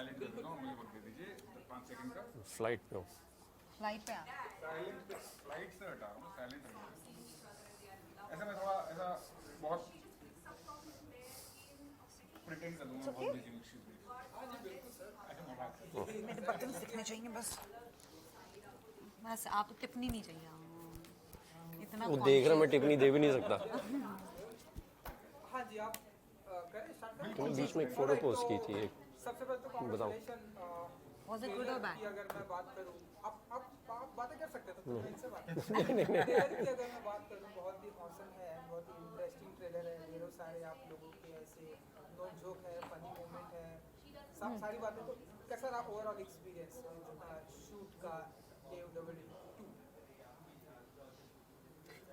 Silent कर देना और मुझे वक्त दे दीजिए 5 सेकंड का। फ्लाइट पे हो। फ्लाइट पे आ साइलेंट पे, फ्लाइट से हटा रहा हूँ, साइलेंट रखना। ऐसा मैं थोड़ा ऐसा बहुत प्रिटेंड कर दूंगा, बहुत बिजी हूँ एक्सक्यूज मी। हाँ जी बिल्कुल सर, आई कैन मजाक। मेरे बटन दिखने चाहिए बस आपको टिप्पणी नहीं चाहिए इतना वो देख रहा, मैं टिप्पणी दे भी नहीं सकता। हाँ जी आप करें स्टार्ट करें। तुमने बीच में एक फोटो पोस्ट की थी एक, सबसे पहले तो बताओ। Was it good or bad? की अगर मैं बात करूं, आप बातें कर सकते हो तो मैं इनसे बात नहीं ट्रेलर की अगर मैं बात करूं, बहुत ही ऑसम है, बहुत ही इंटरेस्टिंग ट्रेलर है। ढेरों सारे आप लोगों के ऐसे नोक झोंक है, फनी मोमेंट है, सब सारी बातें। तो कैसा रहा ओवरऑल एक्सपीरियंस शूट का DFWD 2?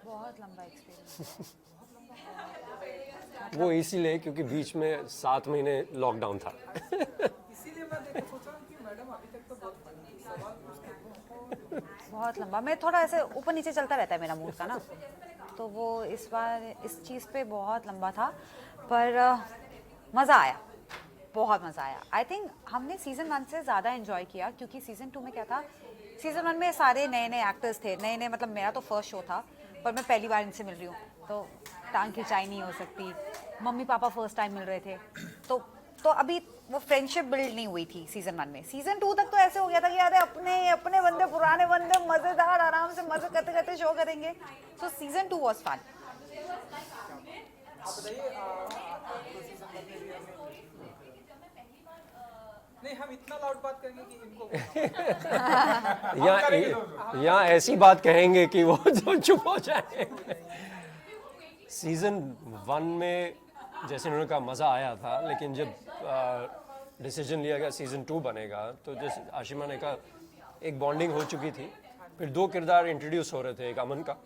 बहुत लंबा एक्सपीरियंस वो इसीलिए क्योंकि बीच में 7 महीने लॉकडाउन था। इसीलिए मैं सोच रहा हूँ कि मैडम अभी तक तो बहुत फनी सवाल पूछते हैं, बहुत लंबा। मैं थोड़ा ऐसे ऊपर नीचे चलता रहता है मेरा मूड का ना, तो वो इस बार इस चीज़ पे बहुत लंबा था, पर मज़ा आया, बहुत मज़ा आया। आई थिंक हमने सीज़न 1 से ज़्यादा इन्जॉय किया, क्योंकि सीज़न 2 में क्या था, सीज़न 1 में सारे नए नए एक्टर्स थे, नए नए, मतलब मेरा तो फर्स्ट शो था, पर मैं पहली बार इनसे मिल रही हूँ, तो टांग खिंचाई नहीं हो सकती। मम्मी पापा फर्स्ट टाइम मिल रहे थे, तो अभी वो फ्रेंडशिप बिल्ड नहीं हुई थी सीज़न 1 में। सीज़न 2 तक तो ऐसे हो गया था कि अरे अपने बंदे, पुराने बंदे, मज़ेदार, आराम से मज़े करते करते शो करेंगे। सो सीज़न 2 वॉज फन। आप बताइए नहीं हम इतना लाउड बात करेंगे कि इनको यहाँ ऐसी बात कहेंगे कि वो जो चुप हो जाए। सीजन 1 में जैसे उन्होंने कहा मज़ा आया था, लेकिन जब डिसीजन लिया गया सीजन 2 बनेगा, तो जैसे आशिमा ने कहा एक बॉन्डिंग हो चुकी थी, फिर 2 किरदार इंट्रोड्यूस हो रहे थे, एक अमन का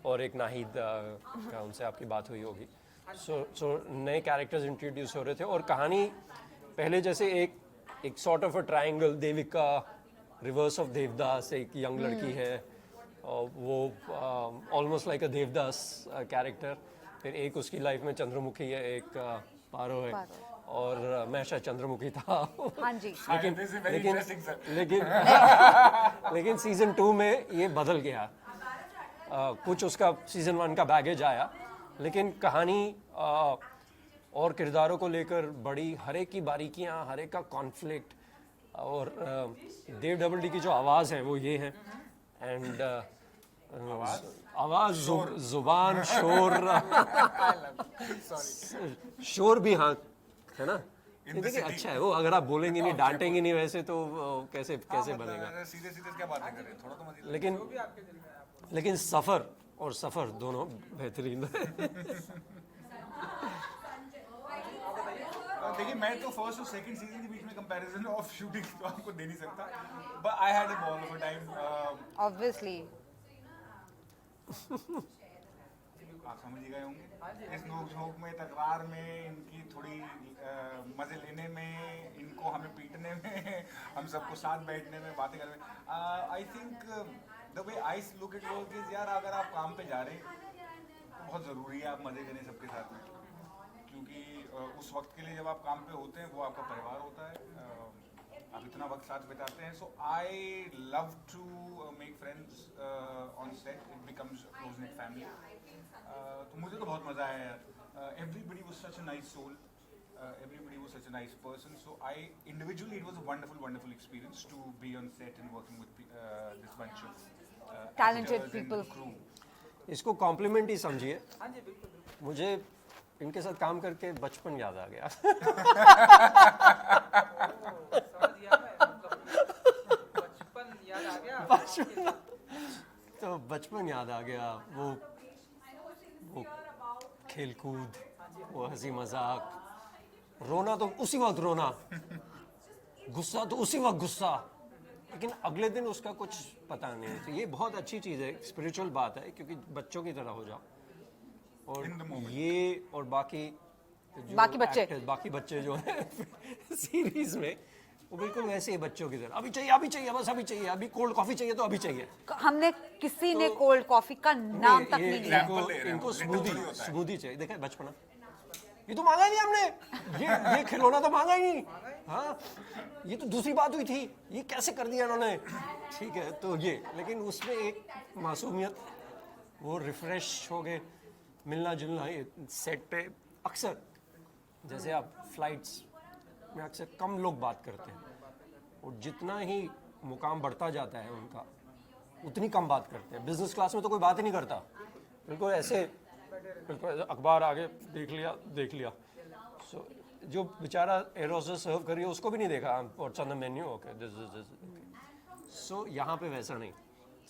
और एक नाहिद का, उनसे आपकी बात हुई होगी। सो नए कैरेक्टर्स इंट्रोड्यूस हो रहे थे, और कहानी पहले जैसे एक sort of a triangle, Devika reverse of Devdas, एक यंग लड़की है और वो ऑलमोस्ट लाइक अ देवदास कैरेक्टर। फिर एक उसकी लाइफ में चंद्रमुखी है, एक पारो है, और मैं शायद चंद्रमुखी था। हाँ जी। लेकिन सीजन 2 में ये बदल गया। कुछ उसका सीजन 1 का बैगेज आया, लेकिन कहानी और किरदारों को लेकर बड़ी, हर एक की बारीकियां, हर एक का कॉन्फ्लिक्ट, और देव डबल डी की जो आवाज़ है वो ये है, एंड आवाज़, जुबान, शोर, शोर भी, हाँ है ना। देखिए अच्छा है वो, अगर आप बोलेंगे नहीं, डांटेंगे नहीं वैसे तो कैसे बनेगा। सीधे सीधे क्या बातें करें, थोड़ा तो मजे। लेकिन सफ़र और सफ़र दोनों बेहतरीन है। देखिए मैं तो फर्स्ट और सेकंड सीजन के बीच में कंपैरिजन ऑफ शूटिंग तो आपको दे नहीं सकता, but I had a ball of a time. Obviously आप समझ ही गए होंगे इस नोक झोंक में, तकरार में, इनकी थोड़ी मजे लेने में, इनको हमें पीटने में, हम सबको साथ बैठने में, बातें करने में। I think the way I look at work is, यार अगर आप काम पे जा रहे हैं तो बहुत ज़रूरी है आप मजे करें सबके साथ में, क्योंकि उस वक्त के लिए जब आप काम पे होते हैं वो आपका परिवार होता है, आप इतना वक्त साथ बिताते हैं। So I love to make friends on set, it becomes close knit family. तो मुझे तो बहुत मज़ा आया यार। Everybody was such a nice soul, everybody was such a nice person, so individually it was a wonderful experience to be on set and working with this bunch of Talented actors people. and crew. इसको complement ही समझिए। हाँ जी बिल्कुल बिल्कुल। मुझे इनके साथ काम करके बचपन याद आ गया। समझ गया मैं, मतलब बचपन याद आ गया। तो बचपन याद आ गया, वो खेलकूद, वो हंसी मजाक, रोना तो उसी वक्त रोना, गुस्सा तो उसी वक्त गुस्सा, लेकिन अगले दिन उसका कुछ पता नहीं। तो ये बहुत अच्छी चीज़ है, स्पिरिचुअल बात है, क्योंकि बच्चों की तरह हो जाओ। और ये और बाकी बच्चे जो हैं सीरीज में, वो बिल्कुल वैसे ही बच्चों की तरह, अभी चाहिए बस अभी चाहिए, अभी कोल्ड कॉफी चाहिए तो अभी चाहिए। हमने किसी ने कोल्ड कॉफी का नाम तक नहीं लिया। इनको स्मूदी चाहिए। देखा बचपना, ये तो मांगा ही नहीं हमने, ये खिलौना तो मांगा ही नहीं, हाँ ये तो दूसरी बात हुई थी, ये कैसे कर दिया इन्होंने। ठीक है तो ये, लेकिन उसमें एक मासूमियत, वो रिफ्रेश हो गए, मिलना जुलना। ये सेट पे अक्सर जैसे आप फ्लाइट्स में अक्सर कम लोग बात करते हैं, और जितना ही मुकाम बढ़ता जाता है उनका उतनी कम बात करते हैं। बिजनेस क्लास में तो कोई बात ही नहीं करता, बिल्कुल ऐसे, बिल्कुल अखबार आगे देख लिया। सो जो बेचारा एयर होस्टेस सर्व करिए उसको भी नहीं देखा, what's on the menu, okay this this. So यहाँ पे वैसा नहीं,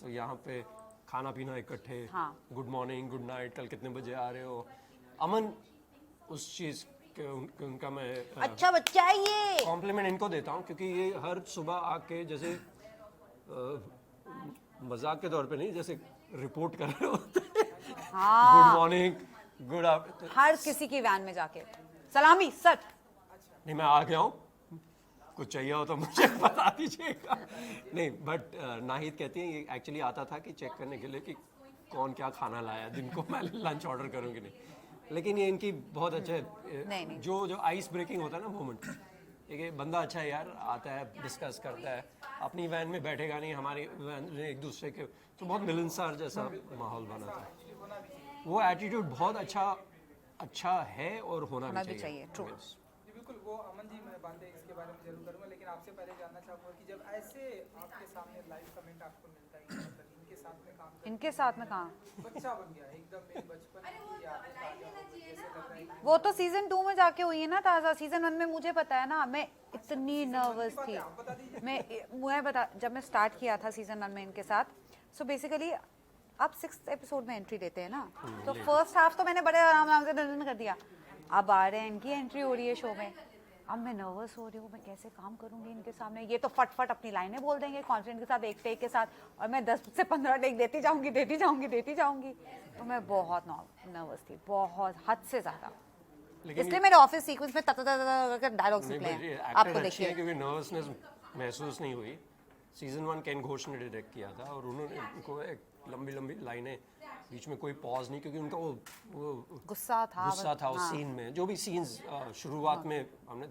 तो यहाँ पे खाना पीना इकट्ठे, हाँ। गुड मॉर्निंग गुड नाइट, कल कितने बजे आ रहे हो। अमन उस चीज़ के उनका मैं अच्छा बच्चा है ये। कॉम्प्लीमेंट इनको देता हूँ, क्योंकि ये हर सुबह आके जैसे मजाक के तौर पे नहीं, जैसे रिपोर्ट कर रहे होते हैं, गुड मॉर्निंग गुड आफ्टर। हर किसी की वैन में जाके सलामी सर। नहीं मैं आ गया हूँ, कुछ चाहिए हो तो मुझे बता दीजिएगा। नहीं बट नाहिद कहती है ये एक्चुअली आता था कि चेक करने के लिए कि कौन क्या खाना लाया दिन को, मैं लंच ऑर्डर करूँगी नहीं। लेकिन ये इनकी बहुत अच्छा है, नहीं। जो आइस ब्रेकिंग होता है ना मोमेंट, एक बंदा अच्छा है यार, आता है डिस्कस करता है, अपनी वैन में बैठेगा नहीं, हमारी वैन में एक दूसरे के, तो बहुत मिलनसार जैसा माहौल बना था। वो एटीट्यूड बहुत अच्छा है और होना भी चाहिए। ट्रू। जी बिल्कुल, वो अमन जी मैं बातें इसके बारे में जरूर करूँगा, लेकिन आपसे पहले जानना चाहूँगा कि जब ऐसे आपके सामने लाइव कमेंट आपको मिलता है, मतलब इनके साथ में काम इनके साथ में कहाँ, बच्चा बन गया एकदम, मेरे बचपन की यादें ताज़ा हो गई, जैसे लग रहा है कि वो तो सीजन 2 में जाके हुई है ना ताज़ा। सीजन 1 में मुझे पता है ना, मैं इतनी नर्वस थी। मैं बता, जब मैं स्टार्ट किया था सीजन 1 में इनके साथ, सो बेसिकली आप 6th एपिसोड में एंट्री लेते हैं ना, तो फर्स्ट हाफ तो मैंने बड़े आराम से डन कर दिया। अब आ रहे हैं, इनकी एंट्री हो रही है शो में, अब मैं नर्वस हो रही हूँ, मैं कैसे काम करूँगी इनके सामने। ये तो फट अपनी लाइनें बोल देंगे कॉन्फिडेंट के साथ, एक टेक के साथ, और मैं 10 से 15 टेक देती जाऊँगी। तो मैं बहुत नर्वस थी, बहुत हद से ज़्यादा। इसलिए मेरे ऑफिस सीक्वेंस में डायलॉग्स निकले हैं, आपको देखिए। क्योंकि नर्वसनेस महसूस नहीं हुई। सीजन 1 केन घोष ने डायरेक्ट किया था, और उन्होंने उनको एक लंबी लाइनें, बीच में कोई पॉज नहीं, क्योंकि उनका वो गुस्सा था उस हाँ। सीन में, जो भी सीन्स शुरुआत में हमने,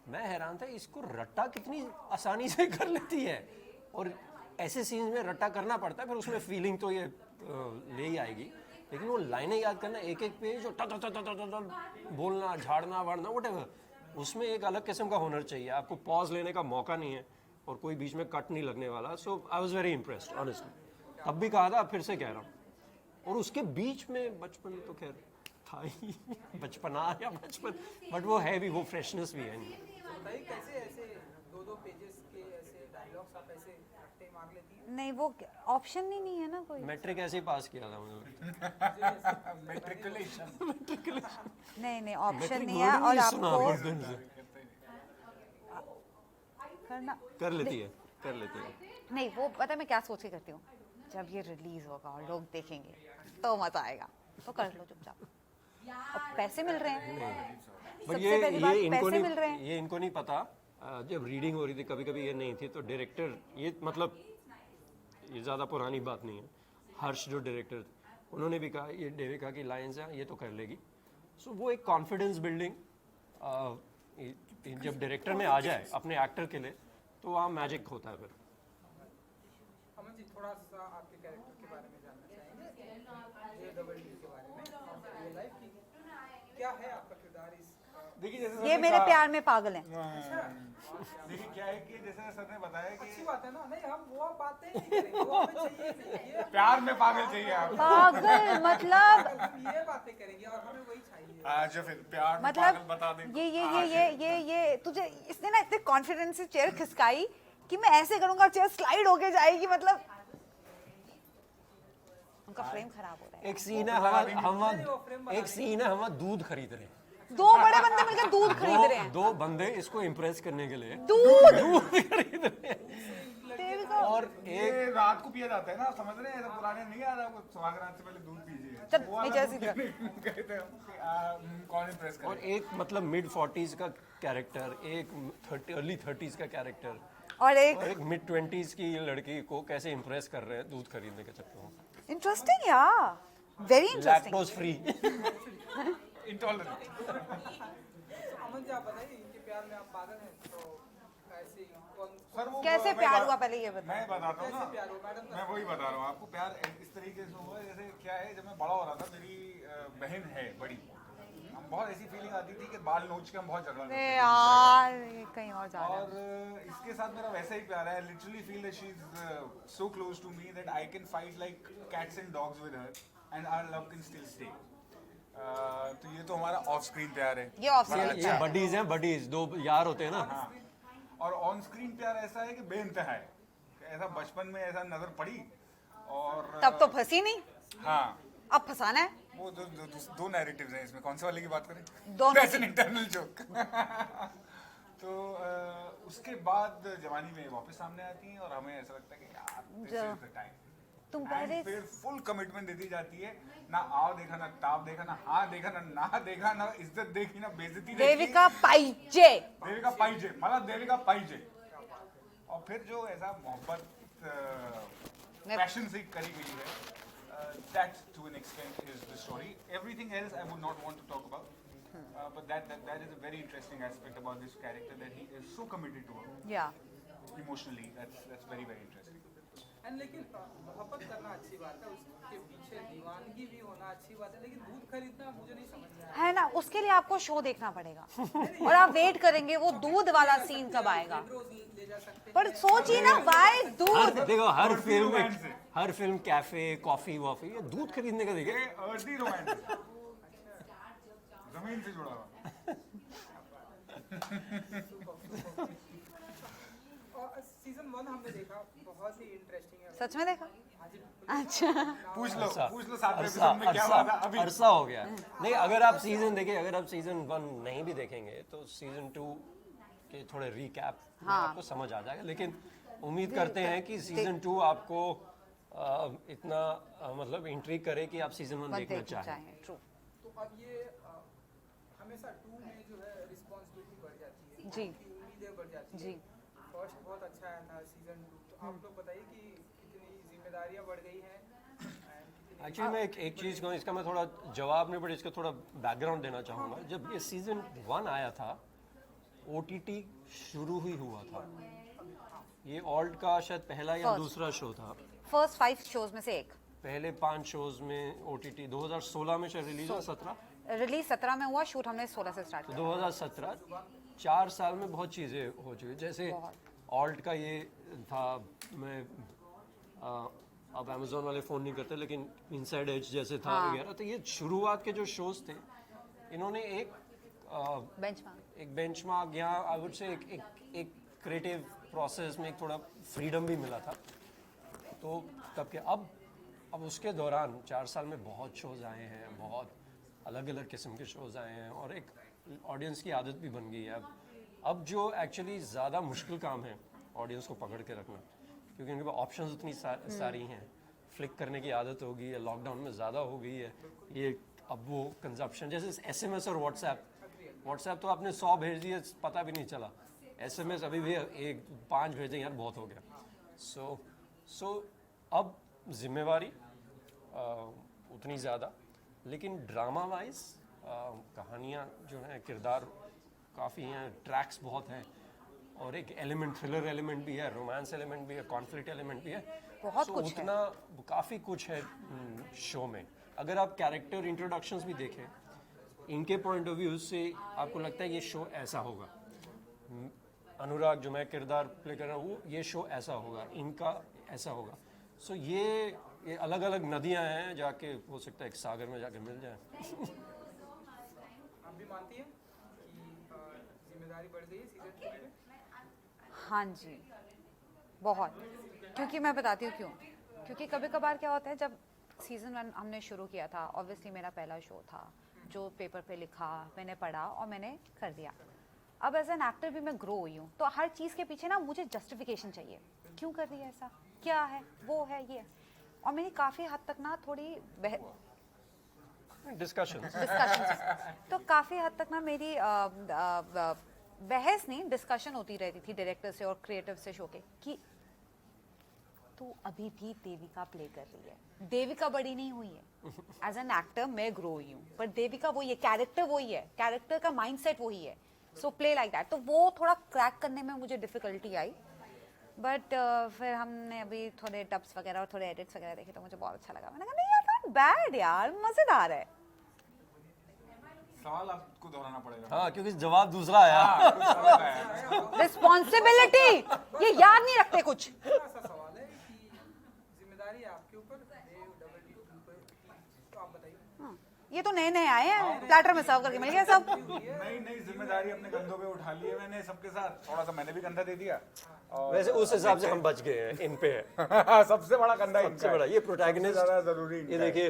मैं हैरान था इसको रट्टा कितनी आसानी से कर लेती है। और ऐसे सीन्स में रट्टा करना पड़ता है, फिर उसमें फीलिंग तो ये ले ही आएगी, लेकिन वो लाइनें याद करना, एक पेज और बोलना, झाड़ना वाड़ना व्हाटएवर, उसमें एक अलग किस्म का हुनर चाहिए। आपको पॉज लेने का मौका नहीं है, और कोई बीच में कट नहीं लगने वाला। So I was very impressed honestly. तब भी कहा था, फिर से कह रहा हूँ। और उसके बीच में बचपन तो खैर था ही, बचपना या बचपन, बट वो है भी, वो फ्रेशनेस भी है। बताइए कैसे ऐसे 2 पेजेस के ऐसे डायलॉग्स आप ऐसे रट्टे मार लेती हैं? नहीं, वो ऑप्शन ही नहीं है ना कोई। मैट्रिक ऐसे ही पास किया था मुझे। मेट्रिकुलेशन। नहीं ऑप्शन नहीं है, और आपको करना कर लेती है। नहीं, वो पता है मैं क्या सोच के करती हूँ, जब ये रिलीज होगा और लोग देखेंगे तो मजा आएगा, तो कर लो चुपचाप। अब पैसे मिल रहे हैं, बट सबसे पहली बात पैसे मिल रहे हैं। ये इनको नहीं पता। जब रीडिंग हो रही थी कभी ये नहीं थी, तो डायरेक्टर, ये मतलब ये ज़्यादा पुरानी बात नहीं है, हर्ष जो डायरेक्टर, उन्होंने भी कहा, ये देविका की लाइन्स हैं, ये तो कर लेगी। सो वो एक कॉन्फिडेंस बिल्डिंग जब डायरेक्टर में आ जाए अपने एक्टर के लिए, तो वहाँ मैजिक होता है। फिर अमन जी थोड़ा सा आपके कैरेक्टर के बारे में जानना चाहेंगे, JDD के बारे में, रियल लाइफ की क्या है आपका किरदार इस देखिए जैसे ये मेरे प्यार में पागल हैं। देखिए क्या है कि जैसे सर ने बताया कि अच्छी बात है ना, नहीं हम वो बातें नहीं करेंगे, वो हमें चाहिए नहीं, ये प्यार में पागल चाहिए आप। पागल मतलब ये बातें करेंगे और हमें वही चाहिए। आज फिर प्यार में पागल बता दें। ये तुझे इसने ना इतने कॉन्फिडेंस से चेयर खिसकाई कि मैं ऐसे करूंगा चेयर स्लाइड होके जाएगी, मतलब उनका फ्रेम खराब हो रहा है। एक सीन है हम दूध खरीद रहे हैं, 2 बड़े बंदे मिलकर दूध खरीद रहे हैं। 2 बंदे इसको इम्प्रेस करने के लिए दूध खरीद रहे हैं। और ये रात को पिया जाता है ना, समझ रहे हैं, पुराने नहीं आ रहा, सुहागरात से पहले दूध पीजिए। चल, वो वाला नीचे दूध सीधा। कहते हैं कि, कौन इम्प्रेस करे। और एक मतलब मिड 40s का कैरेक्टर, एक अर्ली 30s का कैरेक्टर, और और एक मिड 20s की लड़की को कैसे इम्प्रेस कर रहे हैं दूध खरीदने के चक्कर में। इंटरेस्टिंग यार, very interesting. Lactose free. Intolerant. Aman ji आप बताइए इनके प्यार में आप पागल हैं तो ऐसे कौन सर वो कैसे मैं प्यार बात- हुआ पहले ये बताओ। मैं बताता हूँ कैसे ना, प्यार हो मैडम? मैं वही बता रहा हूँ आपको। प्यार इस तरीके से हुआ जैसे क्या है, जब मैं बड़ा हो रहा था, मेरी बहन है बड़ी, हम बहुत ऐसी फीलिंग आती थी कि बाल नोच के हम बहुत झगड़ा करते अरे थे। यार ये कहीं और जा रहा है। और इसके साथ मेरा वैसा ही प्यार है। I literally feel that she is so close to me that I can fight like cats and dogs with her and our love can still stay. तो ये तो हमारा ऑफ स्क्रीन प्यार है। ये off screen बड़ा ये अच्छा है। बडीज हैं, बडीज दो यार होते हैं ना। हाँ। और ऑन स्क्रीन प्यार ऐसा है कि बेइंतहा है, ऐसा बचपन में ऐसा नजर पड़ी और तब तो फंसी नहीं, हाँ, अब फंसाना है। वो दो नैरेटिव्स हैं इसमें, कौन से वाले की बात करें? दोनों That's an internal joke। तो उसके बाद जवानी में वापस सामने आती हैं और हमें ऐसा लगता है कि यार दिस जो- इज द टाइम। तुम पहले फिर फुल कमिटमेंट दे दी जाती है, ना आओ देखा, ना ताप देखा, ना हाँ देखा, ना देखा, ना इज्जत देखी, ना बेइज्जती देखी। देविका पाहिजे। देविका पाहिजे, मला देविका पाहिजे। और फिर जो ऐसा मोहब्बत पैशन से करी गई है, that to an extent is the story. Everything else I would not want to talk about. But that is a very interesting aspect about this character, that he is so committed to her या emotionally. That's very very interesting. And लेकिन मोहब्बत करना अच्छी बात है, उसके पीछे दीवानगी भी होना अच्छी बात है, लेकिन दूध खरीदना मुझे नहीं समझ में आया। है ना, उसके लिए आपको शो देखना पड़ेगा और आप वेट करेंगे वो दूध वाला सीन कब आएगा। रोज ले जा सकते हैं। पर सोचिए ना, वाई दूध। देखो हर Earthy फिल्म romance है। हर फिल्म कैफे कॉफी वॉफी ये दूध खरीदने का देखिए। ये earthy romance, जमीन से जुड़ा हुआ। और सीजन 1 हमने देखा, बहुत ही इंटरेस्टिंग है। सच में देखा? हाँ जी, अच्छा पूछ लो अरसा, 7वें अरसा, एपिसोड में क्या हुआ था अभी। अरसा हो गया। नहीं, अगर आप सीजन देखें, अगर आप सीजन 1 नहीं भी देखेंगे तो सीजन 2 के थोड़े रिकैप हाँ। आपको समझ आ जाएगा। लेकिन उम्मीद करते हैं कि सीजन 2 आपको इतना मतलब इंट्रीग करे कि आप सीजन 1 मत देखना देखना चाहें। चाहें। ट्रू। तो अब ये हमेशा 2 में जो है रिस्पॉन्सिबिलिटी बढ़ जाती है, जी। की उम्मीदें बढ़ जाती जी। है। फर्स्ट बहुत अच्छा आया था सीजन 2, तो आप लोग बताइए कि कितनी जिम्मेदारियां बढ़ गई हैं and कितनी एक्चुअली मैं एक चीज़ कहूँ, इसका मैं थोड़ा जवाब नहीं बट इसका थोड़ा बैकग्राउंड देना चाहूँगा। जब ये सीजन 1 आया था, OTT शुरू ही हुआ था। ये ऑल्ट का शायद पहला या First। दूसरा शो था। फर्स्ट 5 शोज में से एक। पहले 5 शोज में OTT 2016 में शायद रिलीज हुआ, 17 रिलीज 17 में हुआ, शूट हमने 16 से स्टार्ट तो किया। 2017 4 साल में बहुत चीज़ें हो चुकी। जैसे ऑल्ट का ये था, मैं अब अमेजोन वाले फ़ोन नहीं करते लेकिन इनसाइड एज जैसे था हाँ। वगैरह। तो ये शुरुआत के जो शोज थे, इन्होंने एक बेंचमार्क या आई वुड से एक क्रिएटिव प्रोसेस में एक थोड़ा फ्रीडम भी मिला था। तो तब के अब उसके दौरान 4 साल में बहुत शोज़ आए हैं, बहुत अलग अलग किस्म के शोज़ आए हैं और एक ऑडियंस की आदत भी बन गई है। अब जो एक्चुअली ज़्यादा मुश्किल काम है ऑडियंस को पकड़ के रखना, क्योंकि उनके पास ऑप्शंस उतनी सारी हैं। फ्लिक करने की आदत हो गई है, लॉकडाउन में ज़्यादा हो गई है ये। अब वो कंजप्शन, जैसे SMS और व्हाट्सएप तो आपने 100 भेज दिए, पता भी नहीं चला। SMS अभी भी 1-5 भेजें यार, बहुत हो गया। सो अब जिम्मेवारी उतनी ज़्यादा, लेकिन ड्रामा वाइज कहानियाँ जो हैं, किरदार काफ़ी हैं, ट्रैक्स बहुत हैं और एक एलिमेंट, थ्रिलर एलिमेंट भी है, रोमांस एलिमेंट भी है, कॉन्फ्लिक्ट एलिमेंट भी है। बहुत So, कुछ है। उतना काफ़ी कुछ है शो में। अगर आप कैरेक्टर इंट्रोडक्शंस भी देखें, इनके पॉइंट ऑफ व्यू से आपको लगता है ये शो ऐसा होगा। अनुराग जो मैं किरदार प्ले कर रहा हूँ, वो ये शो ऐसा होगा, इनका ऐसा होगा। सो ये अलग अलग नदियाँ हैं, जाके हो सकता है एक सागर में जाके मिल जाए। आप भी मानती हैं कि जिम्मेदारी बढ़ गई है सीजन 2 में? हाँ जी, बहुत। क्योंकि मैं बताती हूँ क्यों। क्योंकि कभी कभार क्या होता है, जब सीजन 1 हमने शुरू किया था, ऑब्वियसली मेरा पहला शो था, जो पेपर पे लिखा, मैंने पढ़ा और मैंने कर दिया। अब एज एन एक्टर भी मैं ग्रो हुई हूँ, तो हर चीज़ के पीछे ना मुझे जस्टिफिकेशन चाहिए, क्यों कर दिया ऐसा, क्या है, वो है, ये है। और मेरी काफ़ी हद तक ना थोड़ी डिस्कशन तो काफ़ी हद तक ना मेरी बहस नहीं, डिस्कशन होती रहती थी डायरेक्टर से और क्रिएटिव से शो के, कि तू अभी भी देविका प्ले कर रही है, देविका बड़ी नहीं हुई है। एज एन एक्टर मैं ग्रो हुई हूँ, पर देविका वही है, कैरेक्टर वही है, कैरेक्टर का माइंडसेट वही है। So play like that. तो वो थोड़ा क्रैक करने में मुझे डिफिकल्टी आई, बट फिर हमने अभी थोड़े डब्स वगैरह और थोड़े एडिट्स वगैरह देखे तो मुझे बहुत अच्छा लगा। मैंने कहा नहीं यार, नॉट बैड यार, मजेदार है। सवाल आपको दोहराना पड़ेगा। हाँ, क्योंकि जवाब दूसरा आया। हाँ, कुछ अलग आया। रिस्पॉन्सिबिलिटी, ये याद नहीं रखते कुछ। ऐसा सवाल है कि जिम्मेदारी आपके ऊपर देव डबल डी तो आप बताइए। हाँ, ये तो नए नए आए हैं, प्लेटर में सर्व करके मिल गया सब। नई नई जिम्मेदारी अपने कंधों पे उठा ली है मैंने सबके साथ। थोड़ा सा मैंने भी कंधा दे दिया। और वैसे उस हिसाब से हम बच गए हैं, इन पे है सबसे बड़ा कंधा सबसे बड़ा ये प्रोटैगनिस्ट। ज्यादा जरूरी ये देखिए,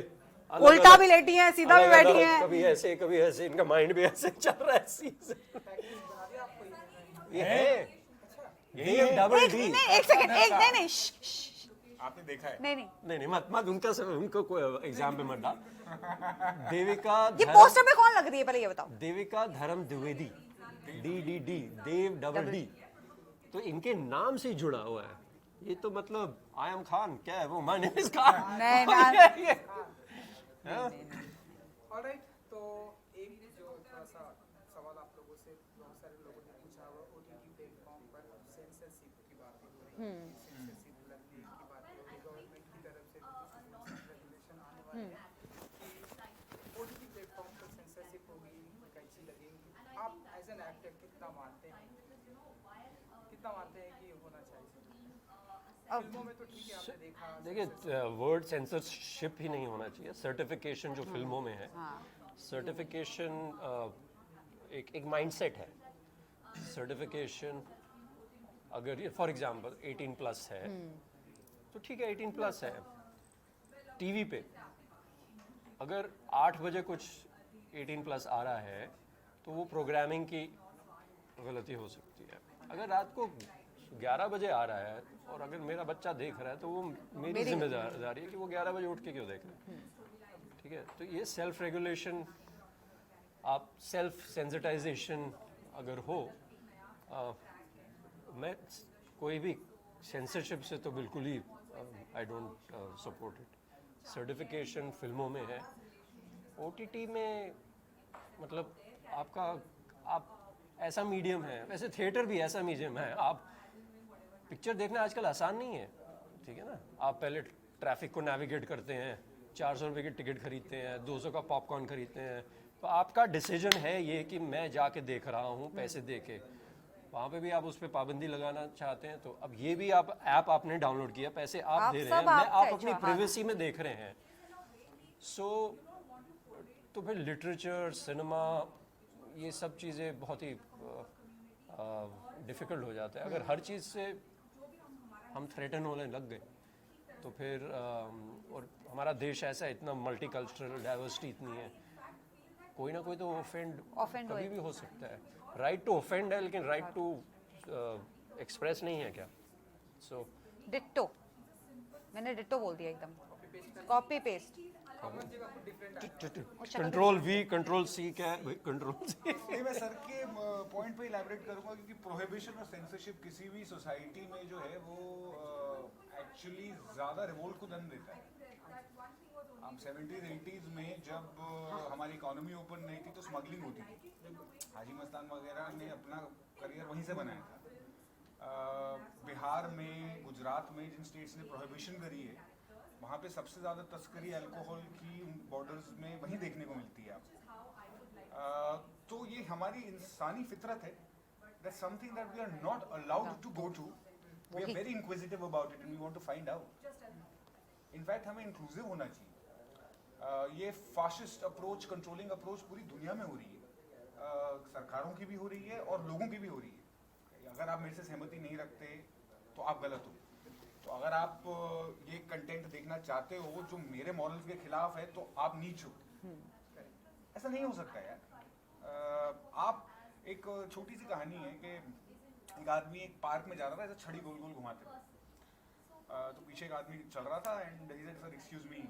उल्टा भी लेटी हैं, सीधा भी बैठी हैं। कभी ऐसे, इनका माइंड भी ऐसे चल रहा है सीधे। ये है, ये डबल डी। नहीं, एक सेकंड, एक नहीं नहीं, आपने देखा है? नहीं नहीं, नहीं मत उनको कोई एग्जाम पे मत डाल। देविका ये पोस्टर पे कौन लग रही है पहले ये बताओ। देविका धर्म द्विवेदी, डी देव डबल डी, तो इनके नाम से ही जुड़ा हुआ है ये। तो मतलब आई एम खान, क्या है वो, माय नेम इज खान। नहीं ना, ऑलराइट, तो एक जो थोड़ा सा सवाल आप लोगों से बहुत सारे लोगों ने पूछा वो ओटीटी प्लेटफॉर्म पर सेंसरशिप की बात हो रही है, सेंसरशिप लगने की बात हो रही है, गवर्नमेंट की तरफ से रेगुलेशन आने वाले हैं कि ओटीटी प्लेटफॉर्म पर सेंसरशिप होगी, कैसी लगेगी। आप एज एन एक्टर कितना मानते हैं कि होना चाहिए? फिल्मों में तो ठीक है, आपने देखा। देखिए, वर्ड सेंसरशिप ही नहीं होना चाहिए। सर्टिफिकेशन जो फिल्मों में है, सर्टिफिकेशन एक माइंडसेट है। सर्टिफिकेशन अगर ये फॉर एग्जांपल 18 प्लस है तो ठीक है, 18 प्लस है। टीवी पे अगर 8 बजे कुछ 18 प्लस आ रहा है तो वो प्रोग्रामिंग की गलती हो सकती है। अगर रात को 11 बजे आ रहा है और अगर मेरा बच्चा देख रहा है तो वो मेरी जिम्मेदारी है कि वो 11 बजे उठ के क्यों देख रहा है। ठीक है, तो ये सेल्फ रेगुलेशन, आप सेल्फ सेंसिटाइजेशन अगर हो, मैं कोई भी सेंसरशिप से तो बिल्कुल ही I don't support it. Certification फिल्मों में है, ओटीटी में मतलब आप ऐसा मीडियम है, वैसे थिएटर भी ऐसा मीडियम है। आप पिक्चर देखना आजकल आसान नहीं है, ठीक है ना। आप पहले ट्रैफिक को नेविगेट करते हैं, 400 रुपये की टिकट खरीदते हैं, 200 का पॉपकॉर्न खरीदते हैं। तो आपका डिसीजन है ये कि मैं जाके देख रहा हूँ पैसे दे के। वहाँ पे भी आप उस पर पाबंदी लगाना चाहते हैं तो अब ये भी आप ऐप आपने डाउनलोड किया, पैसे आप दे रहे हैं, मैं आप अपनी प्राइवेसी में देख रहे हैं। सो तो फिर लिटरेचर, सिनेमा, ये सब चीज़ें बहुत ही डिफ़िकल्ट हो जाता है। अगर हर चीज़ से हम थ्रेटन होने लग गए तो फिर और हमारा देश ऐसा है, इतना मल्टीकल्चरल डाइवर्सिटी इतनी है, कोई ना कोई तो ऑफेंड कभी भी हो सकता है। राइट टू ऑफेंड है लेकिन राइट टू एक्सप्रेस नहीं है क्या? सो डिट्टो, मैंने डिट्टो बोल दिया एकदम, copy paste. Control V control C क्या है भाई? Control C। नहीं, मैं सर के पॉइंट पे इलैबोरेट करूंगा क्योंकि प्रोहिबिशन और सेंसरशिप किसी भी सोसाइटी में जो है वो एक्चुअली ज़्यादा रिवोल्ट को जन्म देता है। हम 70s 80s में जब हमारी इकोनॉमी ओपन नहीं थी तो स्मगलिंग होती थी। हाजी मस्तान वगैरह ने अपना करियर वहीं से बनाया था। बिहार में, गुजरात में जिन स्टेट्स ने प्रोहिबिशन करी है वहाँ पे सबसे ज़्यादा तस्करी अल्कोहल की बॉर्डर्स में वहीं देखने को मिलती है आप। तो ये हमारी इंसानी फितरत है। That's something that we are not allowed to go to. We are very inquisitive about it and we want to find out. In fact हमें इंक्लूसिव होना चाहिए। ये फाशिस्ट अप्रोच, कंट्रोलिंग अप्रोच पूरी दुनिया में हो रही है। सरकारों की भी हो रही है और लोगों की भी हो रही है। अगर आप मेरे से सहमति नहीं रखते तो आप गलत हो। तो अगर आप ये कंटेंट देखना चाहते हो जो मेरे मॉरल्स के खिलाफ है तो आप नीच हो। ऐसा नहीं हो सकता यार। आप एक छोटी सी कहानी है कि एक आदमी एक पार्क में जा रहा था, ऐसा छड़ी गोल गोल घुमाते हुए। तो पीछे एक आदमी चल रहा था and he said sir excuse me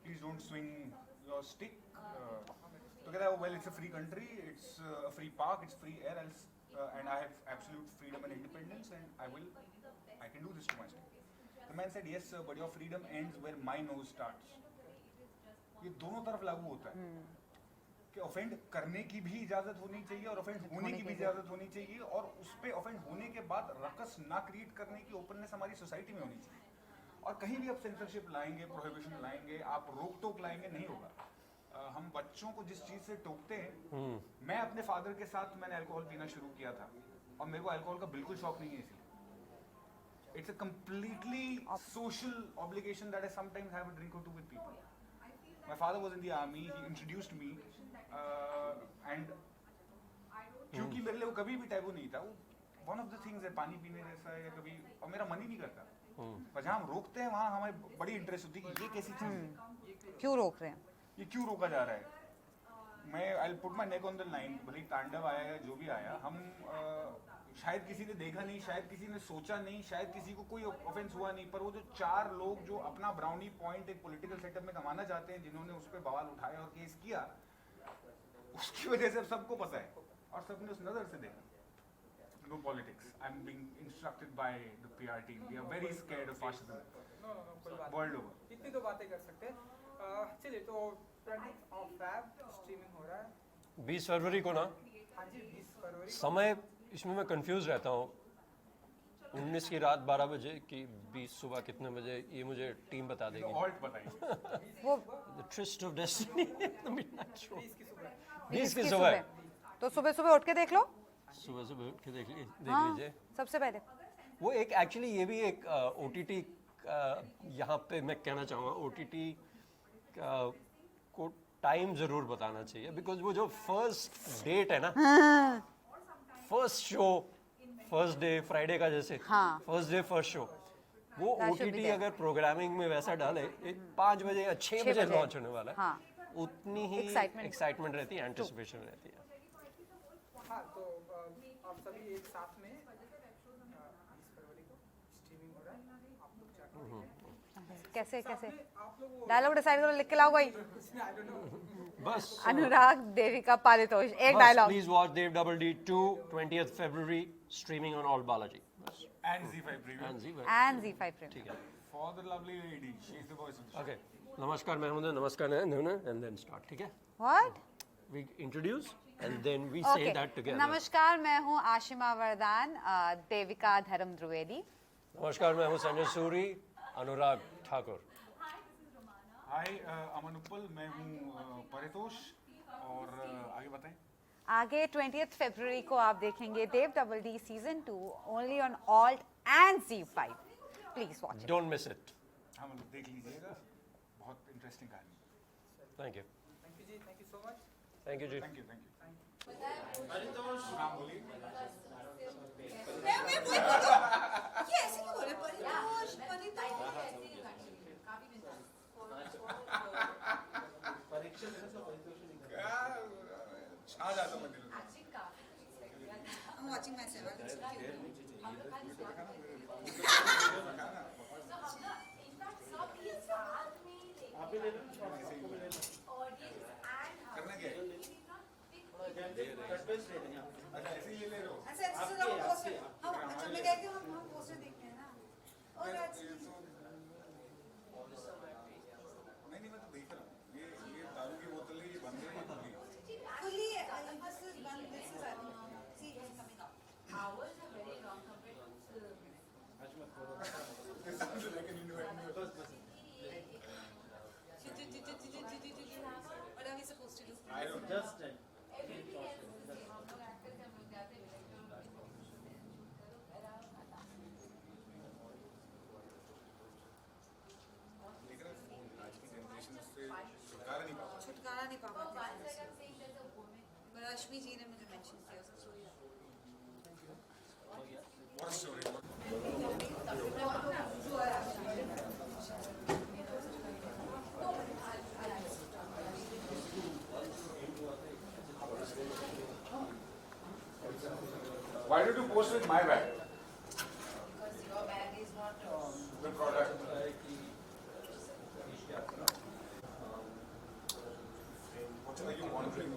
please don't swing your stick. तो कहता है well it's a free country, it's a free park, it's free air and I have absolute freedom and independence and I can do this to myself. The man said, yes, sir, but your freedom ends where my nose starts. ये दोनों तरफ लागू होता है। कि offend करने की भी इजाजत होनी चाहिए और ऑफेंड होने की भी इजाजत होनी चाहिए, और उस पे ऑफेंड होने के बाद रकस ना क्रिएट करने की ओपननेस हमारी सोसाइटी में होनी चाहिए। और कहीं भी आप सेंसरशिप लाएंगे, प्रोहिबिशन लाएंगे, आप रोक टोक लाएंगे, नहीं होगा। हम बच्चों को जिस चीज़ से टोकते हैं, मैं अपने फादर के साथ मैंने अल्कोहल पीना शुरू किया था और मेरे को अल्कोहल का बिल्कुल शौक नहीं है, इसलिए it's a completely social obligation that I sometimes have a drink or two with people. My father was in the army, he introduced me, and क्योंकि मेरे लिए वो कभी भी टैबू नहीं था, वो one of the things है, पानी पीने जैसा है, या कभी, और मेरा मन ही नहीं करता, पर जहाँ हम रोकते हैं वहाँ हमें बड़ी इंटरेस्ट होती है कि ये कैसी चीज़ है, क्यों रोक रहे हैं? ये क्यों रोका जा रहा है। मैं I put my neck on the line, भले तांडव आया या जो भी आया, हम शायद किसी ने देखा नहीं, शायद किसी ने सोचा नहीं, शायद किसी को कोई ऑफेंस हुआ नहीं, पर वो जो 4 लोग जो अपना ब्राउनी पॉइंट एक पॉलिटिकल सेटअप में कमाना चाहते हैं, जिन्होंने उस पर बवाल उठाया और केस किया, उसकी वजह से सबको पता है और सबने उस नज़र से देखा। No politics. I'm being instructed by the PR team. We are very scared of fascism. No कोई बात World नहीं। over. इतनी तो बातें कर सकते हैं। चलिए, तो 20th of Feb स्ट्रीमिंग हो रहा है। 20 फरवरी को ना, हाँ जी, 20 फरवरी। समय इसमें मैं कंफ्यूज रहता हूँ, 19 की रात 12 बजे कि 20 सुबह कितने बजे, ये मुझे टीम बता देगी। Alt बताइए। वो The Tryst of Destiny, The Midnight Show। 20 की सुबह। 20 की इसकी सुबह, तो सुबह सुबह उठ के देख लो। सुबह सुबह उठ के देख हाँ, लीजिए। सबसे पहले वो एक एक्चुअली ये भी एक OTT यहाँ पे मैं कहना चाहूँगा, OTT को टाइम ज़रूर बताना चाहिए, बिकॉज वो जो फर्स्ट डेट है ना, first show, first day, Friday का जैसे हाँ। फर्स्ट डे फर्स्ट शो, वो That should be OTT there. अगर प्रोग्रामिंग में वैसा डाले, 5 बजे या 6 बजे बजे। लॉन्च होने वाला है, हाँ। उतनी ही Excitement. एक्साइटमेंट रहती है, एंटिसिपेशन रहती है। हाँ, तो आप सभी एक साथ में 20 फरवरी को स्ट्रीमिंग हो रहा है। आप लोग जाकर देखें। कैसे कैसे आप लोग वो डायलॉग डिसाइड करो, लिख के लाओ कोई। I don't know. बस अनुराग देविका पारितोष, एक बस dialogue. Please watch Dev double D 2 20th February streaming on ALT Balaji. बस And Z5 preview. And Zee and Z5 premium. ठीक है। For the lovely lady, she is the voice of the show. Okay, नमस्कार मैं हूं, नमस्कार एंड देन स्टार्ट, ठीक है? What? We introduce and then we say okay, that together. नमस्कार, मैं हूँ आशिमा वरदान, देविका धर्म द्विवेदी। नमस्कार मैं हूं संजय सूरी, अनुराग ठाकुर। Hi, अमन उपल, मैं हूँ परितोष, और आगे बताएं। आगे 20th फरवरी को आप देखेंगे Dev double D season 2 only on ALT and Z5। Please watch it. Don't miss it. हाँ, मतलब देख लीजिएगा, बहुत इंटरेस्टिंग कहानी। Thank you. थैंक यू जी, thank you so much. Thank you जी। Thank you, thank you. नाम बोलिए। ये ऐसे क्यों बोल रहे? परितोष, परितोष। छा जाता हूँ मैं दिल में। I'm watching myself. It's cute. करना क्या है? अच्छा, ऐसे ही ले लो। ऐसे ऐसे तो हम पोस्टर, हम जब मैं कहती हूँ हम पोस्टर देखते हैं ना। और that's नहीं, मैं तो देख रहा हूँ। ये दारू की बोतल है, ये बंद है, ये खुली है। fully. This is one. This is I think. See, it's coming up. This sounds like an innuendo. What are we supposed to do? I don't know. लेकिन आज की जनरेशन से छुटकारा नहीं पा छुटकारा नहीं पा पाते। पर रश्मि जी ने मुझे मेंशन किया उसका story. What a story. Why did you post with my bag? Because your bag is not. The product. What are you wondering?